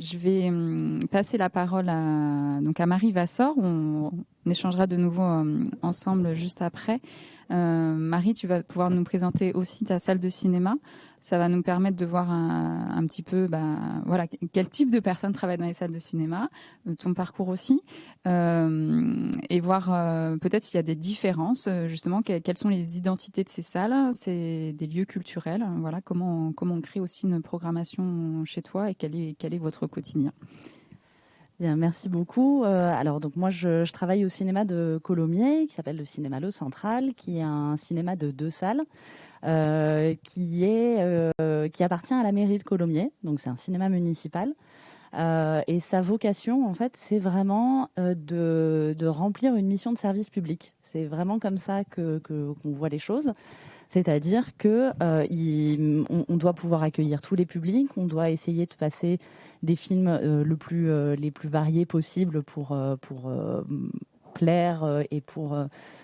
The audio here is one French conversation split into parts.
Je vais passer la parole à Marie Vassor. On échangera de nouveau ensemble juste après. Marie, tu vas pouvoir nous présenter aussi ta salle de cinéma. Ça va nous permettre de voir un petit peu voilà, quel type de personnes travaillent dans les salles de cinéma, ton parcours aussi, et voir peut-être s'il y a des différences, justement, quelles sont les identités de ces salles, c'est des lieux culturels, voilà, comment on crée aussi une programmation chez toi et quel est votre quotidien. Bien, merci beaucoup. Alors donc moi je travaille au cinéma de Colomiers qui s'appelle le cinéma Le Central, qui est un cinéma de 2 salles qui appartient à la mairie de Colomiers. Donc c'est un cinéma municipal et sa vocation en fait c'est vraiment de remplir une mission de service public. C'est vraiment comme ça qu'on voit les choses. C'est-à-dire que on doit pouvoir accueillir tous les publics, on doit essayer de passer des films les plus variés possibles pour plaire et pour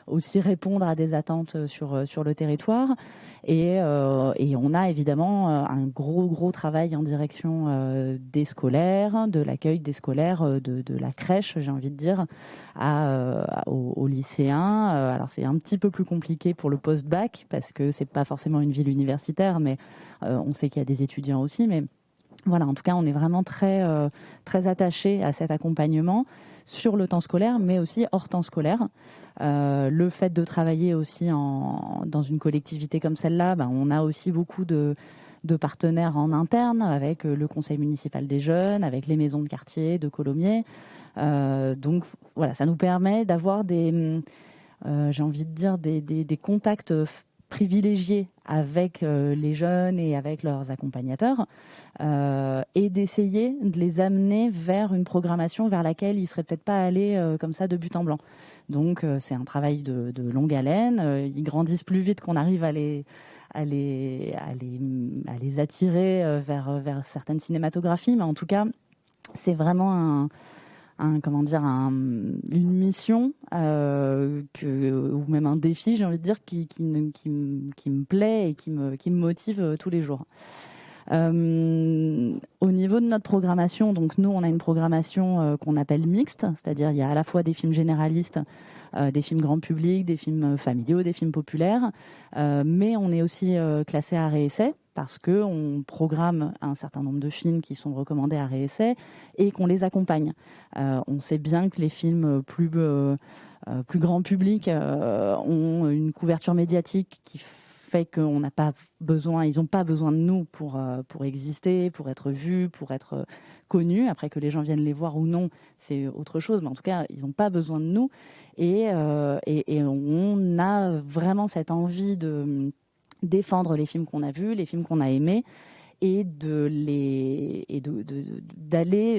aussi répondre à des attentes sur le territoire. Et on a évidemment un gros travail en direction des scolaires, de l'accueil des scolaires, de la crèche, j'ai envie de dire, aux lycéens. Alors c'est un petit peu plus compliqué pour le post-bac parce que c'est pas forcément une ville universitaire, mais on sait qu'il y a des étudiants aussi. Mais voilà, en tout cas, on est vraiment très attaché à cet accompagnement sur le temps scolaire, mais aussi hors temps scolaire. Le fait de travailler aussi dans une collectivité comme celle-là, on a aussi beaucoup de partenaires en interne avec le conseil municipal des jeunes, avec les maisons de quartier de Colomiers. Donc voilà, ça nous permet d'avoir j'ai envie de dire, des contacts privilégiés avec les jeunes et avec leurs accompagnateurs et d'essayer de les amener vers une programmation vers laquelle ils ne seraient peut-être pas allés comme ça de but en blanc. Donc c'est un travail de longue haleine. Ils grandissent plus vite qu'on arrive à les attirer vers certaines cinématographies, mais en tout cas c'est vraiment une mission ou même un défi, j'ai envie de dire, qui me plaît et qui me motive tous les jours. Au niveau de notre programmation, donc nous on a une programmation qu'on appelle mixte, c'est-à-dire il y a à la fois des films généralistes, des films grand public, des films familiaux, des films populaires, mais on est aussi classé art et essai parce que on programme un certain nombre de films qui sont recommandés à réessai et qu'on les accompagne. On sait bien que les films plus grand public ont une couverture médiatique qui fait qu'on n'a pas besoin, ils n'ont pas besoin de nous pour exister, pour être vus, pour être connus. Après que les gens viennent les voir ou non, c'est autre chose, mais en tout cas, ils n'ont pas besoin de nous. Et on a vraiment cette envie de défendre les films qu'on a vus, les films qu'on a aimés, et d'aller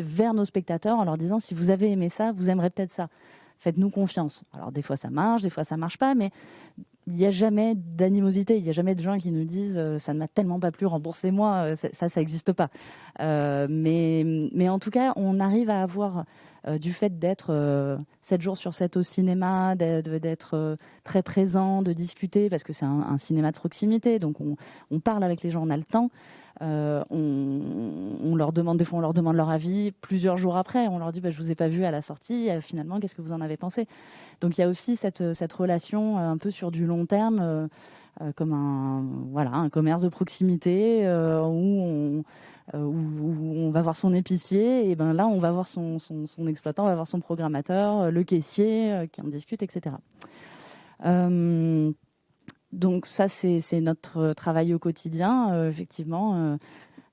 vers nos spectateurs en leur disant si vous avez aimé ça, vous aimerez peut-être ça. Faites-nous confiance. Alors des fois ça marche, des fois ça marche pas, mais il n'y a jamais d'animosité, il n'y a jamais de gens qui nous disent ça ne m'a tellement pas plu, remboursez-moi, ça n'existe pas. Mais en tout cas, on arrive à avoir du fait d'être 7 jours sur 7 au cinéma, d'être très présent, de discuter, parce que c'est un cinéma de proximité, donc on parle avec les gens, on a le temps. On leur demande, des fois on leur demande leur avis plusieurs jours après, on leur dit je vous ai pas vu à la sortie, finalement qu'est-ce que vous en avez pensé? Donc il y a aussi cette relation un peu sur du long terme, comme un commerce de proximité où on va voir son épicier, et ben là on va voir son exploitant, on va voir son programmateur, le caissier qui en discute, etc. Donc ça c'est notre travail au quotidien, effectivement.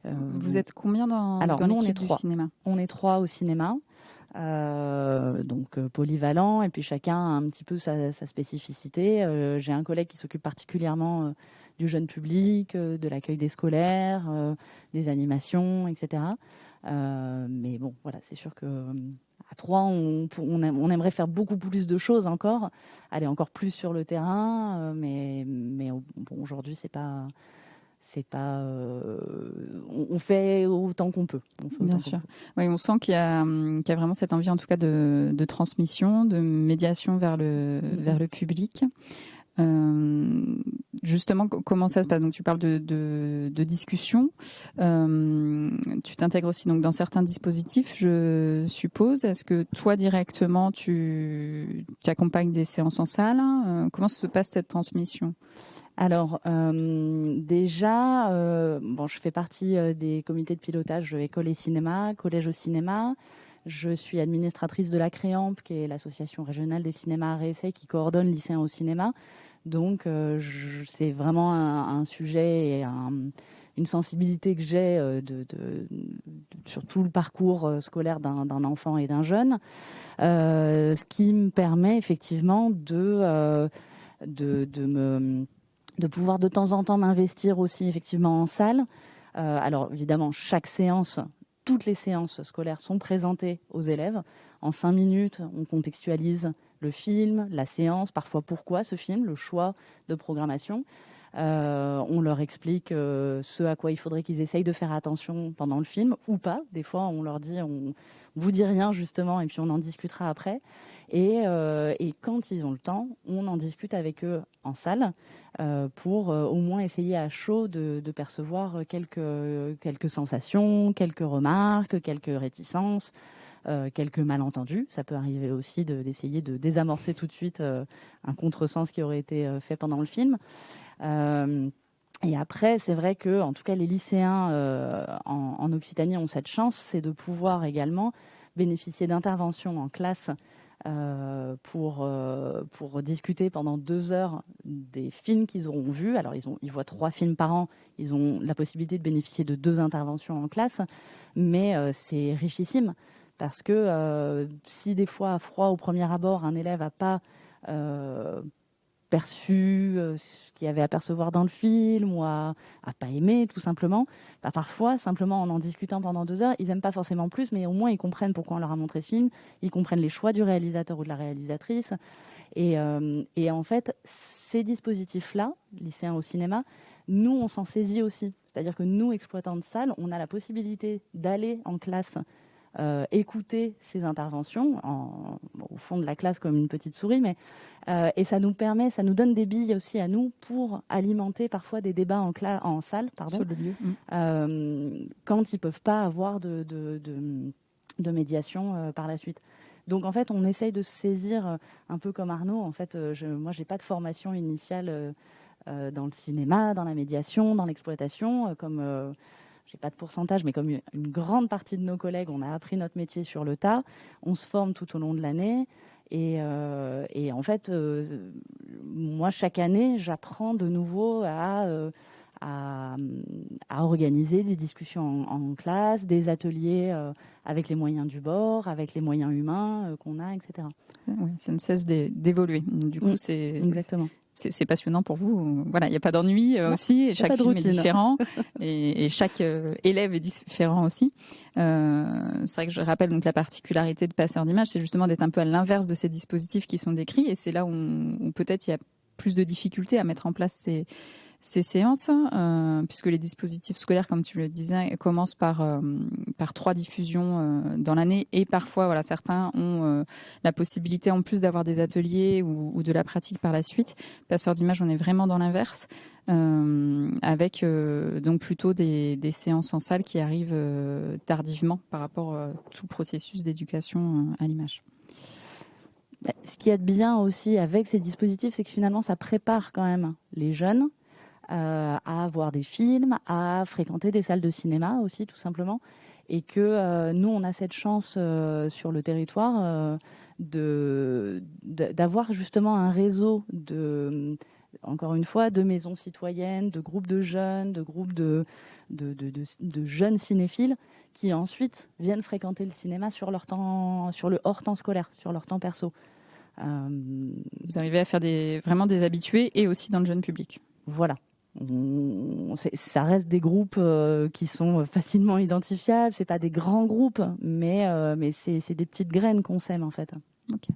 Vous êtes combien dans l'équipe du cinéma? On est 3 au cinéma. Polyvalent, et puis chacun a un petit peu sa spécificité. J'ai un collègue qui s'occupe particulièrement du jeune public, de l'accueil des scolaires, des animations, etc. Mais bon, voilà, c'est sûr que à 3, on aimerait faire beaucoup plus de choses encore, aller encore plus sur le terrain, mais aujourd'hui on fait autant qu'on peut. Bien sûr. Oui, on sent qu'il y a vraiment cette envie, en tout cas, de transmission, de médiation vers le public. Justement, comment ça se passe? Donc, tu parles de discussion. Tu t'intègres aussi donc dans certains dispositifs, je suppose. Est-ce que toi directement tu accompagnes des séances en salle? Comment se passe cette transmission? Alors déjà, je fais partie des comités de pilotage école et cinéma, collège au cinéma. Je suis administratrice de la CREAMP, qui est l'association régionale des cinémas arts et essais qui coordonne lycéens au cinéma. Donc c'est vraiment un sujet et une sensibilité que j'ai sur tout le parcours scolaire d'un enfant et d'un jeune, ce qui me permet effectivement de pouvoir de temps en temps m'investir aussi effectivement en salle. Alors évidemment, toutes les séances scolaires sont présentées aux élèves. En 5 minutes, on contextualise le film, la séance, parfois pourquoi ce film, le choix de programmation. On leur explique ce à quoi il faudrait qu'ils essayent de faire attention pendant le film ou pas. Des fois, on leur dit, on vous dit rien justement, et puis on en discutera après. Et quand ils ont le temps, on en discute avec eux en salle pour au moins essayer à chaud de percevoir quelques sensations, quelques remarques, quelques réticences, quelques malentendus. Ça peut arriver aussi d'essayer de désamorcer tout de suite un contresens qui aurait été fait pendant le film. Et après, c'est vrai que, en tout cas, les lycéens en Occitanie ont cette chance, c'est de pouvoir également bénéficier d'interventions en classe pour discuter pendant 2 heures des films qu'ils auront vus. Alors, ils voient 3 films par an. Ils ont la possibilité de bénéficier de 2 interventions en classe, mais c'est richissime parce que si des fois, à froid au premier abord, un élève n'a pas perçu ce qu'il y avait à percevoir dans le film ou a pas aimé tout simplement, parfois simplement en discutant pendant 2 heures, ils n'aiment pas forcément plus, mais au moins ils comprennent pourquoi on leur a montré ce film, ils comprennent les choix du réalisateur ou de la réalisatrice, et en fait ces dispositifs-là, lycéens au cinéma, nous on s'en saisit aussi, c'est-à-dire que nous, exploitants de salles, on a la possibilité d'aller en classe écouter ces interventions au fond de la classe comme une petite souris, mais et ça nous donne des billes aussi à nous pour alimenter parfois des débats en salle, sur le lieu, quand ils peuvent pas avoir de médiation par la suite. Donc en fait, on essaye de se saisir un peu comme Arnaud. En fait, moi, j'ai pas de formation initiale dans le cinéma, dans la médiation, dans l'exploitation, comme j'ai pas de pourcentage, mais comme une grande partie de nos collègues, on a appris notre métier sur le tas. On se forme tout au long de l'année. Et en fait, moi, chaque année, j'apprends de nouveau à organiser des discussions en classe, des ateliers avec les moyens du bord, avec les moyens humains qu'on a, etc. Oui, ça ne cesse d'évoluer. Du coup, exactement. C'est passionnant pour vous. Voilà, il n'y a pas d'ennui aussi. Et chaque film est différent et chaque élève est différent aussi. C'est vrai que je rappelle donc la particularité de Passeurs d'images, c'est justement d'être un peu à l'inverse de ces dispositifs qui sont décrits. Et c'est là où peut-être il y a plus de difficultés à mettre en place ces séances, puisque les dispositifs scolaires, comme tu le disais, commencent par 3 diffusions dans l'année, et parfois, voilà, certains ont la possibilité, en plus d'avoir des ateliers ou de la pratique par la suite. Passeurs d'images, on est vraiment dans l'inverse, avec donc plutôt des séances en salle qui arrivent tardivement par rapport à tout processus d'éducation à l'image. Ce qu'il y a de bien aussi avec ces dispositifs, c'est que finalement, ça prépare quand même les jeunes à voir des films, à fréquenter des salles de cinéma aussi, tout simplement. Et que nous, on a cette chance sur le territoire d'avoir justement un réseau encore une fois, de maisons citoyennes, de groupes de jeunes, de groupes de jeunes cinéphiles qui ensuite viennent fréquenter le cinéma sur le hors temps scolaire, sur leur temps perso. Vous arrivez à faire vraiment des habitués et aussi dans le jeune public. Voilà. Ça reste des groupes qui sont facilement identifiables. C'est pas des grands groupes, mais c'est des petites graines qu'on sème en fait. Okay.